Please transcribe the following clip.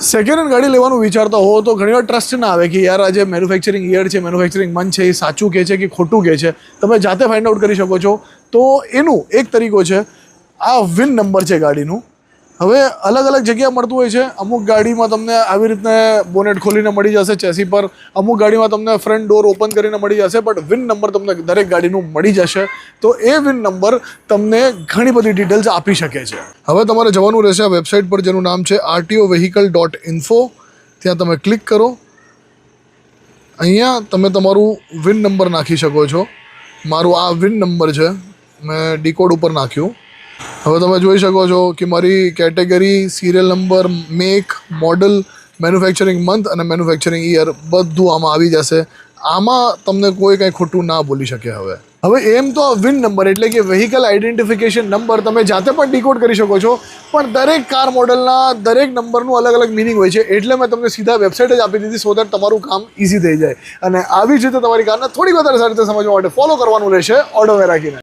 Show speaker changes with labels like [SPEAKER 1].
[SPEAKER 1] Second hand ગાડી લેવાનું વિચારતા હો તો ઘણીવાર ટ્રસ્ટ ના આવે કે યાર આ જે મેન્યુફેક્ચરિંગ યર છે, મેન્યુફેક્ચરિંગ મંથ છે, એ સાચું કહે છે કે ખોટું કહે છે. તમે જાતે ફાઇન્ડ આઉટ કરી શકો છો. તો એનું એક તરીકો છે, આ વિન નંબર છે ગાડીનું. હવે અલગ અલગ જગ્યાએ મળતું હોય છે. અમુક ગાડીમાં તમને આવી રીતના બોનેટ ખોલીને મળી જશે ચેસી પર, અમુક ગાડીમાં તમને ફ્રન્ટ ડોર ઓપન કરીને મળી જશે, બટ વિન નંબર તમને દરેક ગાડીનું મળી જશે. તો એ વિન નંબર તમને ઘણી બધી ડિટેલ્સ આપી શકે છે. હવે તમારે જવાનું રહેશે આ વેબસાઇટ પર જેનું નામ છે rtovehicle.info. ત્યાં તમે ક્લિક કરો. અહીંયા તમે તમારું વિન નંબર નાખી શકો છો. મારું આ વિન નંબર છે, મેં ડીકોડ ઉપર નાખ્યું. હવે તમે જોઈ શકો છો કે મારી category, serial number, make, model, manufacturing month અને મેન્યુફેક્ચરિંગ યર બધું આમાં આવી જશે. આમાં તમને કોઈ કંઈ ખોટું ના બોલી શકે. હવે એમ તો આ વિન નંબર એટલે કે વેહિકલ આઈડેન્ટિફિકેશન નંબર તમે જાતે પણ ડીકોડ કરી શકો છો, પણ દરેક કાર મોડલના દરેક નંબરનું અલગ અલગ મિનિંગ હોય છે. એટલે મેં તમને સીધા વેબસાઇટ જ આપી દીધી સો દેટ તમારું કામ ઇઝી થઈ જાય. અને આવી જ રીતે તમારી કારને થોડી વધારે સારી રીતે સમજવા માટે ફોલો કરવાનું રહેશે ઓડોવે રાખીને.